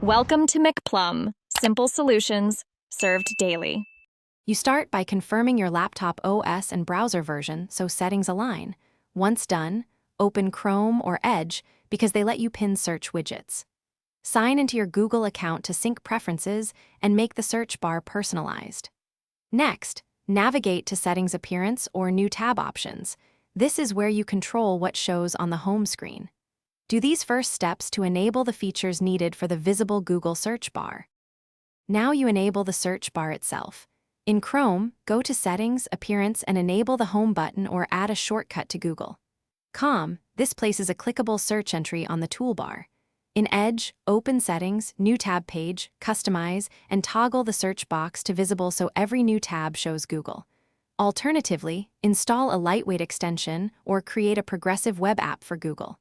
Welcome to McPlum, simple solutions served daily. You start by confirming your laptop OS and browser version so settings align. Once done, open Chrome or Edge because they let you pin search widgets. Sign into your Google account to sync preferences and make the search bar personalized. Next, navigate to Settings Appearance or New Tab options. This is where you control what shows on the home screen. Do these first steps to enable the features needed for the visible Google search bar. Now you enable the search bar itself. In Chrome, go to Settings, Appearance, and enable the Home button or add a shortcut to Google. This places a clickable search entry on the toolbar. In Edge, open Settings, New Tab page, Customize, and toggle the search box to visible so every new tab shows Google. Alternatively, install a lightweight extension or create a progressive web app for Google.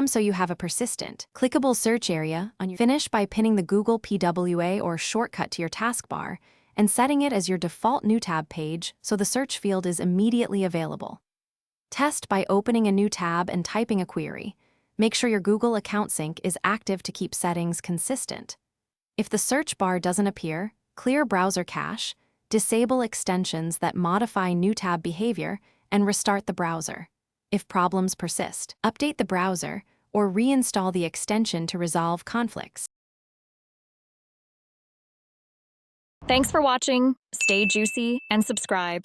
So you have a persistent, clickable search area on your finish by pinning the Google PWA or shortcut to your taskbar and setting it as your default new tab page so the search field is immediately available. Test by opening a new tab and typing a query. Make sure your Google account sync is active to keep settings consistent. If the search bar doesn't appear, clear browser cache, disable extensions that modify new tab behavior, and restart the browser. If problems persist, update the browser or reinstall the extension to resolve conflicts. Thanks for watching. Stay juicy and subscribe.